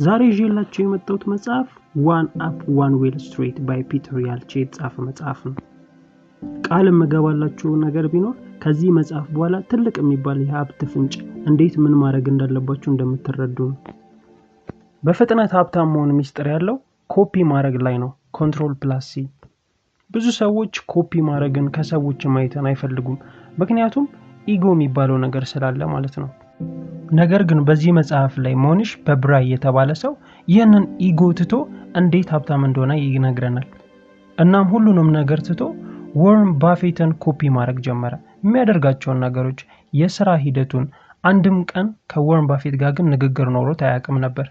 ዛሬ ይዤላችሁ የመጣሁት መጽሐፍ ዋን አፕ ዋን ዌል ስትሪት ባይ ፒተር ያልቼ የተጻፈ መጽሐፍ ነው። ቃልም መገባላችሁ ነገር ቢኖር ከዚህ መጽሐፍ በኋላ ትልቅ የሚባል የሀብት ፍንጭ እንዴት ምን ማድረግ እንዳለባችሁ እንደምትረዱ ነው። በፍጥነት ሀብታም መሆን ሚስጥር ያለው ኮፒ ማድረግ ላይ ነው። Ctrl+C። ብዙ ሰዎች ኮፒ ማድረግን ከሰዎች ማየትን አይፈልጉም፣ ምክንያቱም ኢጎ የሚባለው ነገር ስላለ ማለት ነው። ነገር ግን በዚህ መጽሐፍ ላይ ሞኒሽ ፐብራይ የተባለ ሰው ይህንን ኢጎ ትቶ እንዴት ሀብታም እንደሆነ ይነግረናል። እናም ሁሉንም ነገር ትቶ ወርን ባፌትን ኮፒ ማድረግ ጀመረ። የሚያደርጋቸውን ነገሮች፣ የሥራ ሂደቱን። አንድም ቀን ከወርን ባፌት ጋር ግን ንግግር ኖሮት አያውቅም ነበር።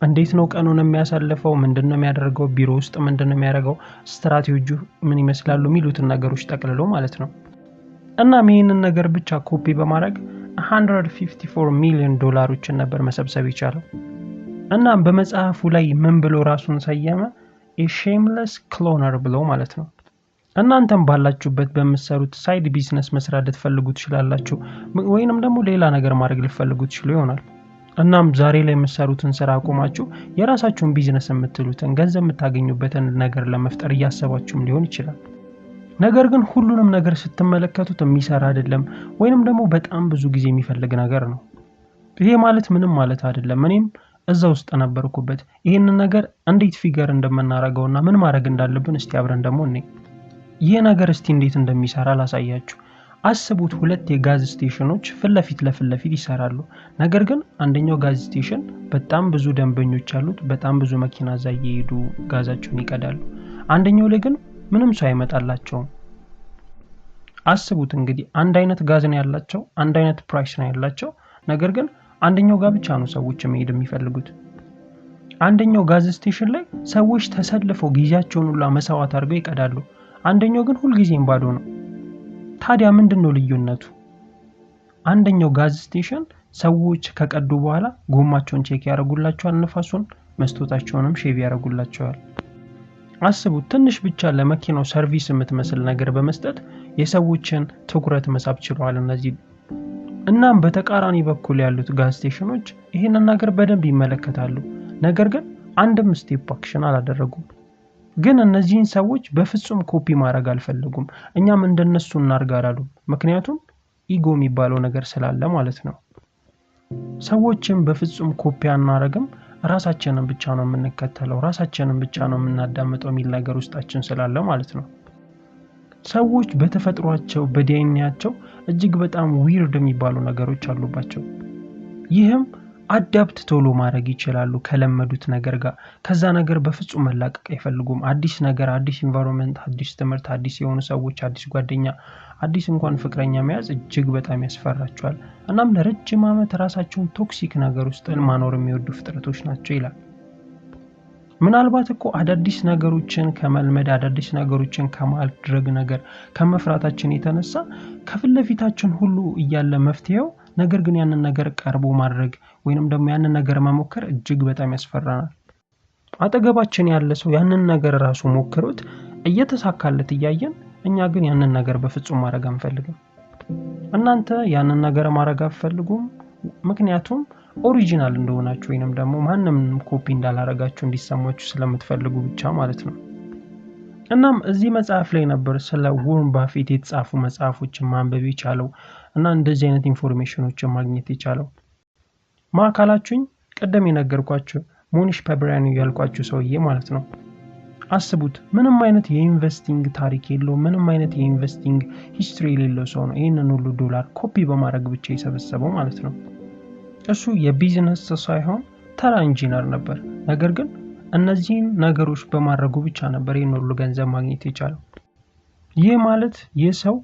እንዴት ነው ቀኑን የሚያሳልፈው፣ ምንድነው የሚያደርገው፣ ቢሮ ውስጥ ምንድነው የሚያደርገው፣ ስትራቴጂው ምን ይመስላሉ የሚሉትን ነገሮች ጠቅልሎ ማለት ነው። እናም ይህንን ነገር ብቻ ኮፒ በማድረግ $154 ሚሊዮን ነበር መሰብሰብ የቻለው። እናም በመጽሐፉ ላይ ምን ብሎ ራሱን ሰየመ? a shameless cloner ብሎ ማለት ነው። እናንተም ባላችሁበት በመሰሩት ሳይድ ቢዝነስ መስራት ልትፈልጉ ትችላላችሁ፣ ወይንም ደግሞ ሌላ ነገር ማድረግ ልትፈልጉ ትችሉ ይሆናል። እናም ዛሬ ላይ የምትሰሩትን ስራ አቁማችሁ የራሳችሁን ቢዝነስ የምትሉትን ገንዘብ የምታገኙበትን ነገር ለመፍጠር እያሰባችሁም ሊሆን ይችላል። ነገር ግን ሁሉንም ነገር ስትመለከቱት የሚሰራ አይደለም፣ ወይንም ደግሞ በጣም ብዙ ጊዜ የሚፈልግ ነገር ነው። ይሄ ማለት ምንም ማለት አይደለም። እኔም እዛ ውስጥ ነበርኩበት። ይሄንን ነገር እንዴት ፊገር እንደምናረጋውና ምን ማድረግ እንዳለብን እስቲ አብረን ደግሞ እኔ ይሄ ነገር እስቲ እንዴት እንደሚሰራ ላሳያችሁ። አስቡት፣ ሁለት የጋዝ ስቴሽኖች ፍለፊት ለፍለፊት ይሰራሉ። ነገር ግን አንደኛው ጋዝ ስቴሽን በጣም ብዙ ደንበኞች አሉት፣ በጣም ብዙ መኪና እዛ እየሄዱ ጋዛቸውን ይቀዳሉ። አንደኛው ላይ ግን ምንም ሰው አይመጣላቸውም። አስቡት እንግዲህ አንድ አይነት ጋዝ ነው ያላቸው፣ አንድ አይነት ፕራይስ ነው ያላቸው። ነገር ግን አንደኛው ጋር ብቻ ነው ሰዎች መሄድ የሚፈልጉት። አንደኛው ጋዝ ስቴሽን ላይ ሰዎች ተሰልፈው ጊዜያቸውን ሁሉ መስዋዕት አድርገው ይቀዳሉ። አንደኛው ግን ሁሉ ጊዜም ባዶ ነው። ታዲያ ምንድነው ልዩነቱ? አንደኛው ጋዝ ስቴሽን ሰዎች ከቀዱ በኋላ ጎማቸውን ቼክ ያደርጉላቸዋል፣ ንፋሱን፣ መስታወታቸውንም ሼቭ ያደርጉላቸዋል። አስቡት፣ ትንሽ ብቻ ለመኪናው ሰርቪስ የምትመስል ነገር በመስጠት የሰዎችን ትኩረት መሳብ ችለዋል እነዚህ። እናም በተቃራኒ በኩል ያሉት ጋዝ ስቴሽኖች ይሄንን ነገር በደንብ ይመለከታሉ፣ ነገር ግን አንድም ስቴፕ አክሽን አላደረጉም። ግን እነዚህን ሰዎች በፍጹም ኮፒ ማድረግ አልፈለጉም። እኛም እንደነሱ እናርጋ አላሉም፣ ምክንያቱም ኢጎ የሚባለው ነገር ስላለ ማለት ነው። ሰዎችን በፍጹም ኮፒ አናረግም፣ ራሳችንን ብቻ ነው የምንከተለው፣ ራሳችንን ብቻ ነው የምናዳምጠው የሚል ነገር ውስጣችን ስላለ ማለት ነው። ሰዎች በተፈጥሯቸው በዲኤንኤያቸው እጅግ በጣም ዊርድ የሚባሉ ነገሮች አሉባቸው። ይህም አዳፕት ቶሎ ማድረግ ይችላሉ ከለመዱት ነገር ጋር። ከዛ ነገር በፍጹም መላቀቅ አይፈልጉም። አዲስ ነገር፣ አዲስ ኢንቫይሮንመንት፣ አዲስ ትምህርት፣ አዲስ የሆኑ ሰዎች፣ አዲስ ጓደኛ፣ አዲስ እንኳን ፍቅረኛ መያዝ እጅግ በጣም ያስፈራቸዋል። እናም ለረጅም ዓመት ራሳቸውን ቶክሲክ ነገር ውስጥ ማኖር የሚወዱ ፍጥረቶች ናቸው ይላል። ምናልባት እኮ አዳዲስ ነገሮችን ከመልመድ፣ አዳዲስ ነገሮችን ከማድረግ ነገር ከመፍራታችን የተነሳ ከፊት ለፊታችን ሁሉ እያለ መፍትሄው፣ ነገር ግን ያንን ነገር ቀርቦ ማድረግ ወይንም ደግሞ ያንን ነገር መሞከር እጅግ በጣም ያስፈራናል። አጠገባችን ያለ ሰው ያንን ነገር ራሱ ሞክሮት እየተሳካለት እያየን፣ እኛ ግን ያንን ነገር በፍጹም ማድረግ አንፈልግም። እናንተ ያንን ነገር ማድረግ አትፈልጉም፣ ምክንያቱም ኦሪጂናል እንደሆናችሁ ወይንም ደግሞ ማንንም ኮፒ እንዳላረጋችሁ እንዲሰማችሁ ስለምትፈልጉ ብቻ ማለት ነው። እናም እዚህ መጽሐፍ ላይ ነበር ስለ ወርን ባፌት የተጻፉ መጽሐፎችን ማንበብ የቻለው እና እንደዚህ አይነት ኢንፎርሜሽኖችን ማግኘት የቻለው። ማካላችሁኝ ቀደም የነገርኳችሁ ሞኒሽ ፐብራይ ያልኳችሁ ሰውዬ ማለት ነው። አስቡት፣ ምንም አይነት የኢንቨስቲንግ ታሪክ የለው፣ ምንም አይነት የኢንቨስቲንግ ሂስትሪ የሌለው ሰው ነው ይህንን ሁሉ ዶላር ኮፒ በማድረግ ብቻ የሰበሰበው ማለት ነው። እሱ የቢዝነስ ሳይሆን ተራ ኢንጂነር ነበር። ነገር ግን እነዚህን ነገሮች በማድረጉ ብቻ ነበር ይህን ሁሉ ገንዘብ ማግኘት የቻለው። ይህ ማለት ይህ ሰው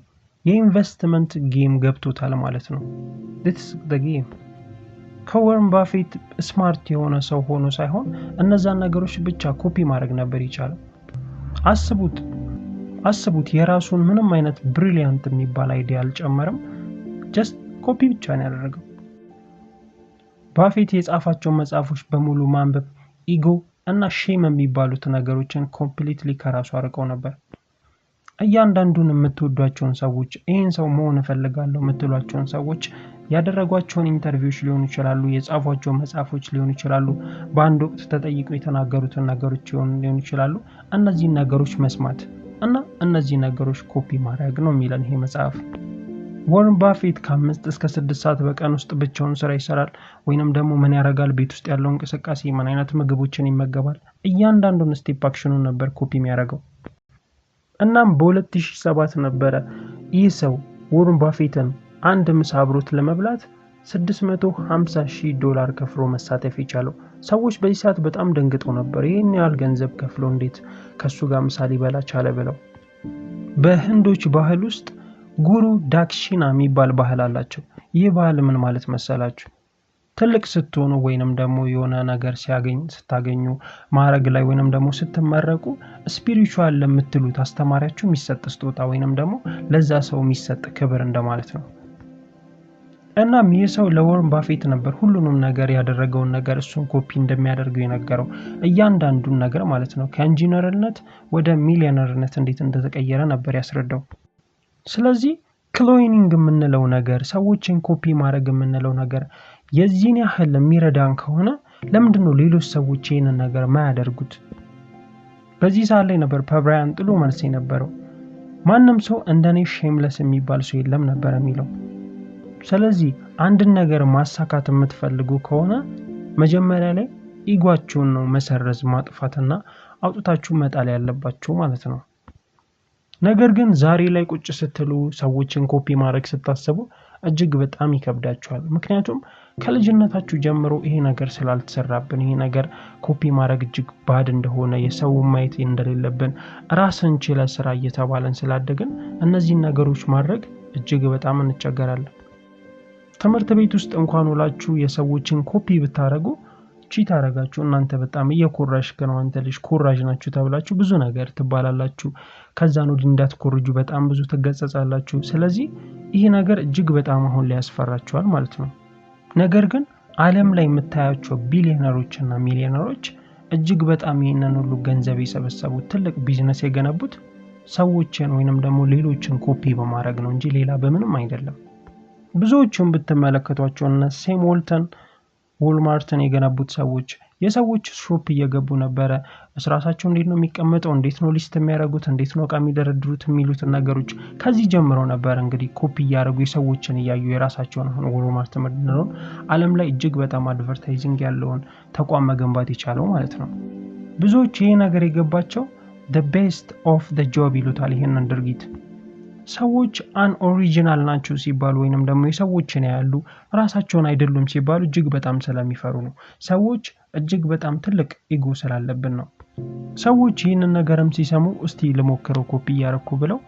የኢንቨስትመንት ጌም ገብቶታል ማለት ነው። this is the game። ከወርን ባፌት ስማርት የሆነ ሰው ሆኖ ሳይሆን እነዛን ነገሮች ብቻ ኮፒ ማድረግ ነበር የቻለው። አስቡት የራሱን ምንም አይነት ብሪሊያንት የሚባል አይዲያ አልጨመረም፣ ጀስት ኮፒ ብቻ ነው ያደረገው። ባፌት የጻፋቸው መጽሐፎች በሙሉ ማንበብ ኢጎ እና ሼም የሚባሉት ነገሮችን ኮምፕሊትሊ ከራሱ አርቀው ነበር። እያንዳንዱን የምትወዷቸውን ሰዎች ይሄን ሰው መሆን እፈልጋለሁ የምትሏቸውን ሰዎች ያደረጓቸውን ኢንተርቪውዎች ሊሆኑ ይችላሉ፣ የጻፏቸው መጽሐፎች ሊሆኑ ይችላሉ፣ በአንድ ወቅት ተጠይቀው የተናገሩትን ነገሮች ሊሆኑ ይችላሉ። እነዚህን ነገሮች መስማት እና እነዚህ ነገሮች ኮፒ ማድረግ ነው የሚለን ይሄ መጽሐፍ። ዋረን ባፌት ከ5 እስከ 6 ሰዓት በቀን ውስጥ ብቻውን ስራ ይሰራል ወይንም ደግሞ ምን ያደርጋል? ቤት ውስጥ ያለው እንቅስቃሴ ምን አይነት ምግቦችን ይመገባል? እያንዳንዱን ስቴፕ አክሽኑን ነበር ኮፒ የሚያደርገው። እናም በ2007 ነበረ ይህ ሰው ዋረን ባፌትን አንድ ምሳ አብሮት ለመብላት $650,000 ከፍሎ መሳተፍ የቻለው። ሰዎች በዚህ ሰዓት በጣም ደንግጠው ነበር። ይሄን ያህል ገንዘብ ከፍሎ እንዴት ከሱ ጋር ምሳ ሊበላ ቻለ ብለው። በህንዶች ባህል ውስጥ ጉሩ ዳክሺና የሚባል ባህል አላቸው። ይህ ባህል ምን ማለት መሰላችሁ? ትልቅ ስትሆኑ ወይንም ደግሞ የሆነ ነገር ስታገኙ ማዕረግ ላይ ወይንም ደግሞ ስትመረቁ ስፒሪቹዋል ለምትሉት አስተማሪያችሁ የሚሰጥ ስጦታ ወይንም ደግሞ ለዛ ሰው የሚሰጥ ክብር እንደማለት ነው። እናም ይህ ሰው ለዋረን ባፌት ነበር ሁሉንም ነገር ያደረገውን ነገር እሱን ኮፒ እንደሚያደርገው የነገረው፣ እያንዳንዱን ነገር ማለት ነው። ከኢንጂነርነት ወደ ሚሊዮነርነት እንዴት እንደተቀየረ ነበር ያስረዳው። ስለዚህ ክሎኒንግ የምንለው ነገር፣ ሰዎችን ኮፒ ማድረግ የምንለው ነገር የዚህን ያህል የሚረዳን ከሆነ ለምንድነው ሌሎች ሰዎች ይህንን ነገር ማያደርጉት? በዚህ ሰዓት ላይ ነበር ፐብራያን ጥሎ መልስ የነበረው። ማንም ሰው እንደኔ ሼምለስ የሚባል ሰው የለም ነበር የሚለው። ስለዚህ አንድን ነገር ማሳካት የምትፈልጉ ከሆነ መጀመሪያ ላይ ኢጓችሁን ነው መሰረዝ፣ ማጥፋትና አውጥታችሁ መጣል ያለባችሁ ማለት ነው። ነገር ግን ዛሬ ላይ ቁጭ ስትሉ ሰዎችን ኮፒ ማድረግ ስታስቡ እጅግ በጣም ይከብዳችኋል። ምክንያቱም ከልጅነታችሁ ጀምሮ ይሄ ነገር ስላልተሰራብን፣ ይሄ ነገር ኮፒ ማድረግ እጅግ ባድ እንደሆነ፣ የሰው ማየት እንደሌለብን፣ ራስን ችለ ስራ እየተባለን ስላደግን እነዚህን ነገሮች ማድረግ እጅግ በጣም እንቸገራለን። ትምህርት ቤት ውስጥ እንኳን ውላችሁ የሰዎችን ኮፒ ብታረጉ ቺት አረጋችሁ፣ እናንተ በጣም እየኮራሽ ነው፣ አንተ ልጅ ኮራጅ ናችሁ ተብላችሁ ብዙ ነገር ትባላላችሁ። ከዛ ነው እንዳትኮርጁ በጣም ብዙ ትገጸጻላችሁ። ስለዚህ ይሄ ነገር እጅግ በጣም አሁን ላይ ያስፈራችኋል ማለት ነው። ነገር ግን ዓለም ላይ የምታያቸው ቢሊዮነሮችና ሚሊዮነሮች እጅግ በጣም ይሄንን ሁሉ ገንዘብ የሰበሰቡት ትልቅ ቢዝነስ የገነቡት ሰዎችን ወይንም ደግሞ ሌሎችን ኮፒ በማድረግ ነው እንጂ ሌላ በምንም አይደለም። ብዙዎቹን ብትመለከቷቸው እነ ሴም ዎልተን ዎልማርትን የገነቡት ሰዎች የሰዎች ሾፕ እየገቡ ነበረ። ራሳቸው እንዴት ነው የሚቀመጠው፣ እንዴት ነው ሊስት የሚያደርጉት፣ እንዴት ነው ዕቃ የሚደረድሩት የሚሉትን ነገሮች ከዚህ ጀምሮ ነበር እንግዲህ ኮፒ እያደረጉ የሰዎችን እያዩ የራሳቸውን አሁን ዎልማርት ምንድነው ዓለም ላይ እጅግ በጣም አድቨርታይዚንግ ያለውን ተቋም መገንባት የቻለው ማለት ነው። ብዙዎች ይሄ ነገር የገባቸው the best of the job ይሉታል ይሄንን ድርጊት። ሰዎች አን ኦሪጂናል ናቸው ሲባሉ ወይንም ደግሞ የሰዎችን ያሉ ራሳቸውን አይደሉም ሲባሉ እጅግ በጣም ስለሚፈሩ ነው። ሰዎች እጅግ በጣም ትልቅ ኢጎ ስላለብን ነው። ሰዎች ይህንን ነገርም ሲሰሙ እስቲ ልሞክረው ኮፒ ያረኩ ብለው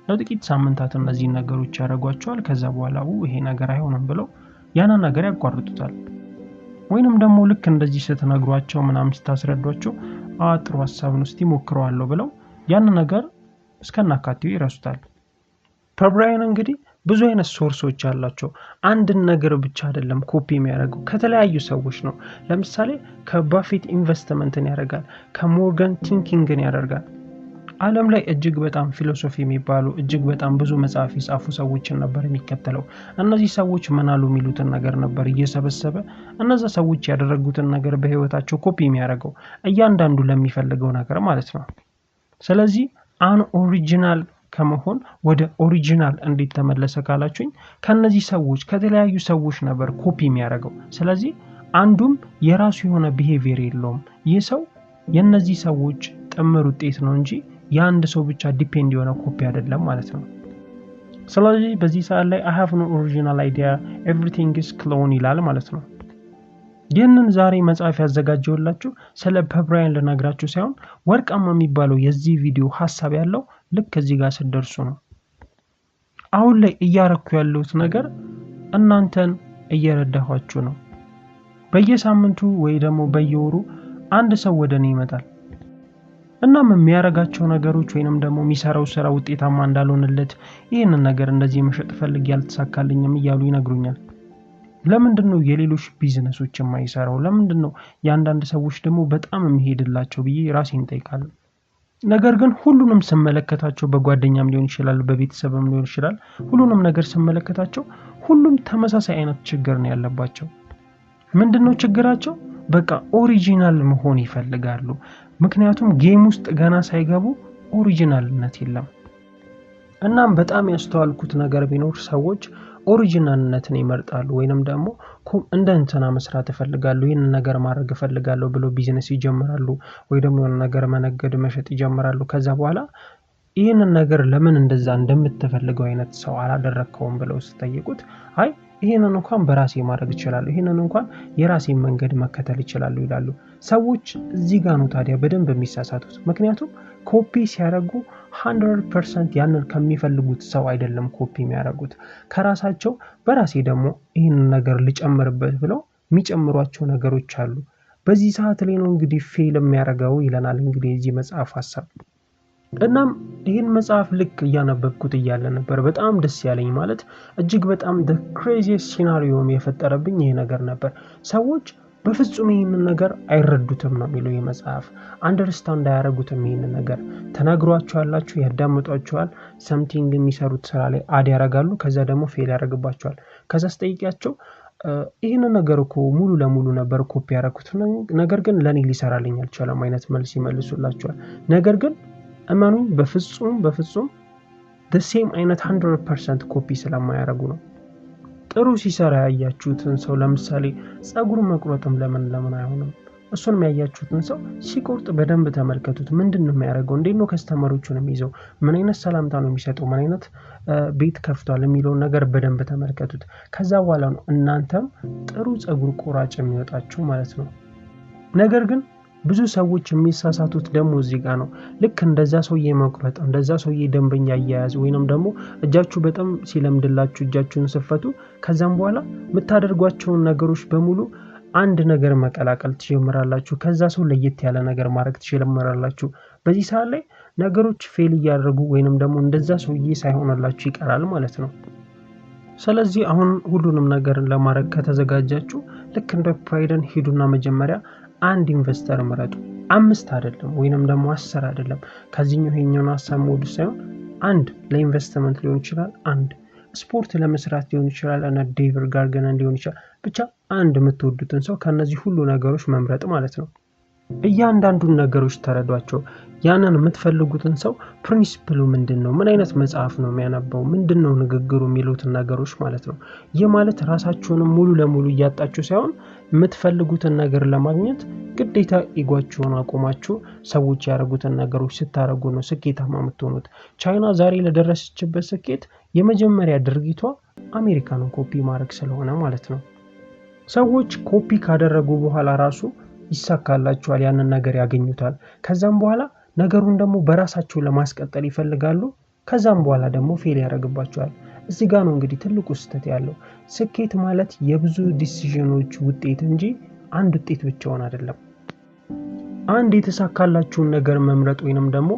ለጥቂት ሳምንታት እነዚህን ነገሮች ያደርጓቸዋል። ከዛ በኋላ ይሄ ነገር አይሆንም ብለው ያንን ነገር ያቋርጡታል። ወይንም ደግሞ ልክ እንደዚህ ስትነግሯቸው ምናምን ስታስረዷቸው ጥሩ ሐሳብ ነው እስቲ ሞክረዋለሁ ብለው ያንን ነገር እስከናካቴው ይረሱታል። ፐብራያን እንግዲህ ብዙ አይነት ሶርሶች አላቸው። አንድን ነገር ብቻ አይደለም ኮፒ የሚያደርገው፣ ከተለያዩ ሰዎች ነው። ለምሳሌ ከባፌት ኢንቨስትመንትን ያደርጋል፣ ከሞርጋን ቲንኪንግን ያደርጋል። ዓለም ላይ እጅግ በጣም ፊሎሶፊ የሚባሉ እጅግ በጣም ብዙ መጽሐፍ የጻፉ ሰዎችን ነበር የሚከተለው። እነዚህ ሰዎች ምን አሉ የሚሉትን ነገር ነበር እየሰበሰበ እነዛ ሰዎች ያደረጉትን ነገር በህይወታቸው ኮፒ የሚያደርገው እያንዳንዱ ለሚፈልገው ነገር ማለት ነው። ስለዚህ አን ኦሪጂናል ከመሆን ወደ ኦሪጂናል እንዴት ተመለሰ ካላችሁኝ ከነዚህ ሰዎች ከተለያዩ ሰዎች ነበር ኮፒ የሚያደርገው። ስለዚህ አንዱም የራሱ የሆነ ቢሄቪየር የለውም። ይህ ሰው የነዚህ ሰዎች ጥምር ውጤት ነው እንጂ የአንድ ሰው ብቻ ዲፔንድ የሆነ ኮፒ አይደለም ማለት ነው። ስለዚህ በዚህ ሰዓት ላይ I have no original idea everything is clone ይላል ማለት ነው። ይህንን ዛሬ መጽሐፍ ያዘጋጀውላችሁ ስለ ፐብራያን ልነግራችሁ ሳይሆን ወርቃማ የሚባለው የዚህ ቪዲዮ ሐሳብ ያለው ልክ እዚህ ጋር ስትደርሱ ነው። አሁን ላይ እያረኩ ያለሁት ነገር እናንተን እየረዳኋችሁ ነው። በየሳምንቱ ወይ ደግሞ በየወሩ አንድ ሰው ወደኔ ይመጣል። እናም የሚያረጋቸው ነገሮች ወይንም ደግሞ የሚሰራው ስራ ውጤታማ እንዳልሆነለት ይህንን ነገር እንደዚህ መሸጥ ፈልጌ ያልተሳካልኝም እያሉ ይነግሩኛል። ለምንድነው የሌሎች ቢዝነሶች የማይሰራው? ለምንድነው ያንዳንድ ሰዎች ደግሞ በጣም የሚሄድላቸው ብዬ ራሴን ጠይቃለሁ። ነገር ግን ሁሉንም ስመለከታቸው በጓደኛም ሊሆን ይችላል በቤተሰብም ሊሆን ይችላል ሁሉንም ነገር ስመለከታቸው ሁሉም ተመሳሳይ አይነት ችግር ነው ያለባቸው። ምንድነው ችግራቸው? በቃ ኦሪጂናል መሆን ይፈልጋሉ። ምክንያቱም ጌም ውስጥ ገና ሳይገቡ ኦሪጂናልነት የለም። እናም በጣም ያስተዋልኩት ነገር ቢኖር ሰዎች ኦሪጂናልነትን ይመርጣሉ ወይንም ደግሞ እንደ እንትና መስራት ይፈልጋሉ ይሄን ነገር ማድረግ ይፈልጋሉ ብሎ ቢዝነስ ይጀምራሉ ወይ ደግሞ የሆነ ነገር መነገድ መሸጥ ይጀምራሉ። ከዛ በኋላ ይሄንን ነገር ለምን እንደዛ እንደምትፈልገው አይነት ሰው አላደረከውም ብለው ሲጠይቁት አይ ይሄንን እንኳን በራሴ ማድረግ ይችላል ይሄንን እንኳን የራሴን መንገድ መከተል ይችላል ይላሉ። ሰዎች እዚህ ጋር ነው ታዲያ በደንብ የሚሳሳቱት። ምክንያቱም ኮፒ ሲያደርጉ 100% ያንን ከሚፈልጉት ሰው አይደለም ኮፒ የሚያደርጉት ከራሳቸው በራሴ ደግሞ ይሄንን ነገር ልጨምርበት ብለው የሚጨምሯቸው ነገሮች አሉ። በዚህ ሰዓት ላይ ነው እንግዲህ ፌል የሚያደርገው ይለናል እንግዲህ እዚህ መጽሐፍ ሐሳብ። እናም ይሄን መጽሐፍ ልክ እያነበብኩት እያለ ነበር በጣም ደስ ያለኝ ማለት እጅግ በጣም the craziest scenario የፈጠረብኝ ይሄ ነገር ነበር። ሰዎች በፍጹም ይሄንን ነገር አይረዱትም ነው የሚለው የመጽሐፍ አንደርስታንድ አያረጉትም። ይሄንን ነገር ተናግሯቸዋላችሁ ያዳምጧቸዋል something የሚሰሩት ስራ ላይ አድ ያረጋሉ ከዛ ደግሞ ፌል ያረግባቸዋል። ከዛ ስጠይቂያቸው ይሄንን ነገር እኮ ሙሉ ለሙሉ ነበር ኮፒ ያረኩት ነገር ግን ለኔ ሊሰራልኝ አልቻለም አይነት መልስ ይመልሱላቸዋል። ነገር ግን እመኑኝ በፍጹም the same አይነት 100% ኮፒ ስለማያረጉ ነው። ጥሩ ሲሰራ ያያችሁትን ሰው ለምሳሌ ጸጉር መቁረጥም ለምን አይሆንም? እሱን የሚያያችሁትን ሰው ሲቆርጥ በደንብ ተመልከቱት። ምንድነው የሚያደርገው? እንዴት ነው ከስተመሮቹን የሚይዘው? ምን አይነት ሰላምታ ነው የሚሰጠው? ምን አይነት ቤት ከፍቷል የሚለውን ነገር በደንብ ተመልከቱት። ከዛ በኋላ ነው እናንተም ጥሩ ጸጉር ቆራጭ የሚወጣችሁ ማለት ነው። ነገር ግን ብዙ ሰዎች የሚሳሳቱት ደግሞ እዚህ ጋር ነው። ልክ እንደዛ ሰውዬ መቁረጥ እንደዛ ሰውዬ ደንበኛ ያያዝ ወይንም ደግሞ እጃችሁ በጣም ሲለምድላችሁ እጃችሁን ስፈቱ ከዛም በኋላ የምታደርጓቸውን ነገሮች በሙሉ አንድ ነገር መቀላቀል ትጀምራላችሁ። ከዛ ሰው ለየት ያለ ነገር ማድረግ ትጀምራላችሁ። በዚህ ሰዓት ላይ ነገሮች ፌል እያደረጉ ወይንም ደግሞ እንደዛ ሰውዬ ሳይሆንላችሁ ይቀራል ማለት ነው። ስለዚህ አሁን ሁሉንም ነገር ለማድረግ ከተዘጋጃችሁ ልክ እንደ ፕራይደን ሄዱና መጀመሪያ አንድ ኢንቨስተር ምረጡ። 5 አይደለም ወይንም ደግሞ 10 አይደለም ከዚህኛው ይሄኛውን ሐሳብ ሞዱ ሳይሆን አንድ ለኢንቨስትመንት ሊሆን ይችላል አንድ ስፖርት ለመስራት ሊሆን ይችላል እና ዴቪድ ጋርገን ሊሆን ይችላል ብቻ አንድ የምትወዱትን ሰው ከነዚህ ሁሉ ነገሮች መምረጥ ማለት ነው። እያንዳንዱን ነገሮች ተረዷቸው። ያንን የምትፈልጉትን ሰው ፕሪንሲፕሉ ምንድነው? ምን አይነት መጽሐፍ ነው የሚያነባው? ምንድነው ንግግሩ የሚሉትን ነገሮች ማለት ነው። ይህ ማለት ራሳችሁን ሙሉ ለሙሉ እያጣችሁ ሳይሆን የምትፈልጉትን ነገር ለማግኘት ግዴታ ኢጓችሁን አቆማችሁ ሰዎች ያደረጉትን ነገሮች ስታረጉ ነው ስኬታማ የምትሆኑት። ቻይና ዛሬ ለደረሰችበት ስኬት የመጀመሪያ ድርጊቷ አሜሪካንን ኮፒ ማድረግ ስለሆነ ማለት ነው። ሰዎች ኮፒ ካደረጉ በኋላ ራሱ ይሳካላቸዋል ያንን ነገር ያገኙታል። ከዛም በኋላ ነገሩን ደግሞ በራሳቸው ለማስቀጠል ይፈልጋሉ። ከዛም በኋላ ደግሞ ፌል ያደርግባቸዋል። እዚህ ጋር ነው እንግዲህ ትልቁ ስህተት ያለው። ስኬት ማለት የብዙ ዲሲዥኖች ውጤት እንጂ አንድ ውጤት ብቻውን አይደለም። አንድ የተሳካላችሁን ነገር መምረጥ ወይንም ደግሞ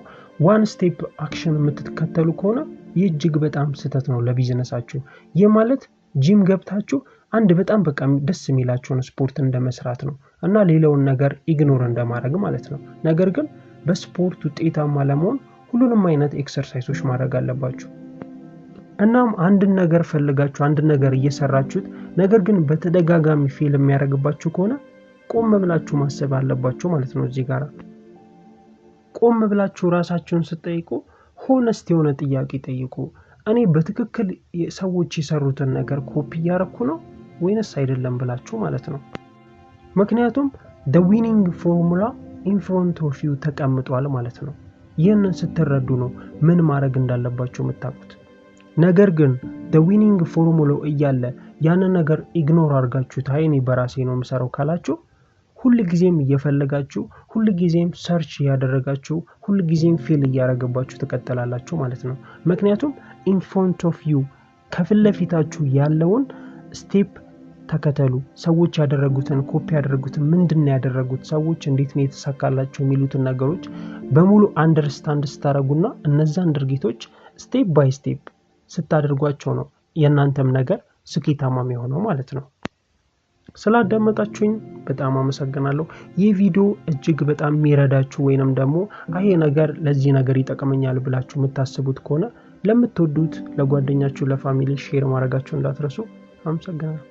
ዋን ስቴፕ አክሽን የምትከተሉ ከሆነ እጅግ በጣም ስህተት ነው ለቢዝነሳችሁ። ይህ ማለት ጂም ገብታችሁ አንድ በጣም በቃ ደስ የሚላችሁን ስፖርት እንደመስራት ነው እና ሌላውን ነገር ኢግኖር እንደማድረግ ማለት ነው። ነገር ግን በስፖርት ውጤታማ ለመሆን ሁሉንም አይነት ኤክሰርሳይሶች ማድረግ አለባችሁ። እናም አንድ ነገር ፈልጋችሁ አንድ ነገር እየሰራችሁት ነገር ግን በተደጋጋሚ ፌል የሚያደርግባችሁ ከሆነ ቆም ብላችሁ ማሰብ አለባችሁ ማለት ነው። እዚህ ጋር ቆም ብላችሁ ራሳችሁን ስትጠይቁ ሆነስት የሆነ ጥያቄ ጠይቁ። እኔ በትክክል ሰዎች የሰሩትን ነገር ኮፒ ያደረኩ ነው ወይንስ አይደለም ብላችሁ ማለት ነው። ምክንያቱም the winning formula in front of you ተቀምጧል ማለት ነው። ይህንን ስትረዱ ነው ምን ማድረግ እንዳለባችሁ የምታውቁት። ነገር ግን the winning formula እያለ ያንን ነገር ኢግኖር አድርጋችሁ ታይኔ በራሴ ነው የምሰራው ካላችሁ ሁሉ ጊዜም እየፈለጋችሁ ሁሉ ጊዜም ሰርች ያደረጋችሁ ሁሉ ጊዜም ፌል ያደረጋባችሁ ተከተላላችሁ ማለት ነው። ምክንያቱም in front of you ከፊት ለፊታችሁ ያለውን ስቴፕ ተከተሉ። ሰዎች ያደረጉትን ኮፒ ያደረጉትን ምንድነው ያደረጉት ሰዎች እንዴት ነው የተሳካላቸው የሚሉትን ነገሮች በሙሉ አንደርስታንድ ስታረጉና እነዛን ድርጊቶች ስቴፕ ባይ ስቴፕ ስታደርጓቸው ነው የናንተም ነገር ስኬታማ የሚሆነው ማለት ነው። ስላዳመጣችሁኝ በጣም አመሰግናለሁ። ይህ ቪዲዮ እጅግ በጣም የሚረዳችሁ ወይንም ደግሞ አይ ነገር ለዚህ ነገር ይጠቅመኛል ብላችሁ የምታስቡት ከሆነ ለምትወዱት ለጓደኛችሁ ለፋሚሊ ሼር ማድረጋችሁ እንዳትረሱ። አመሰግናለሁ።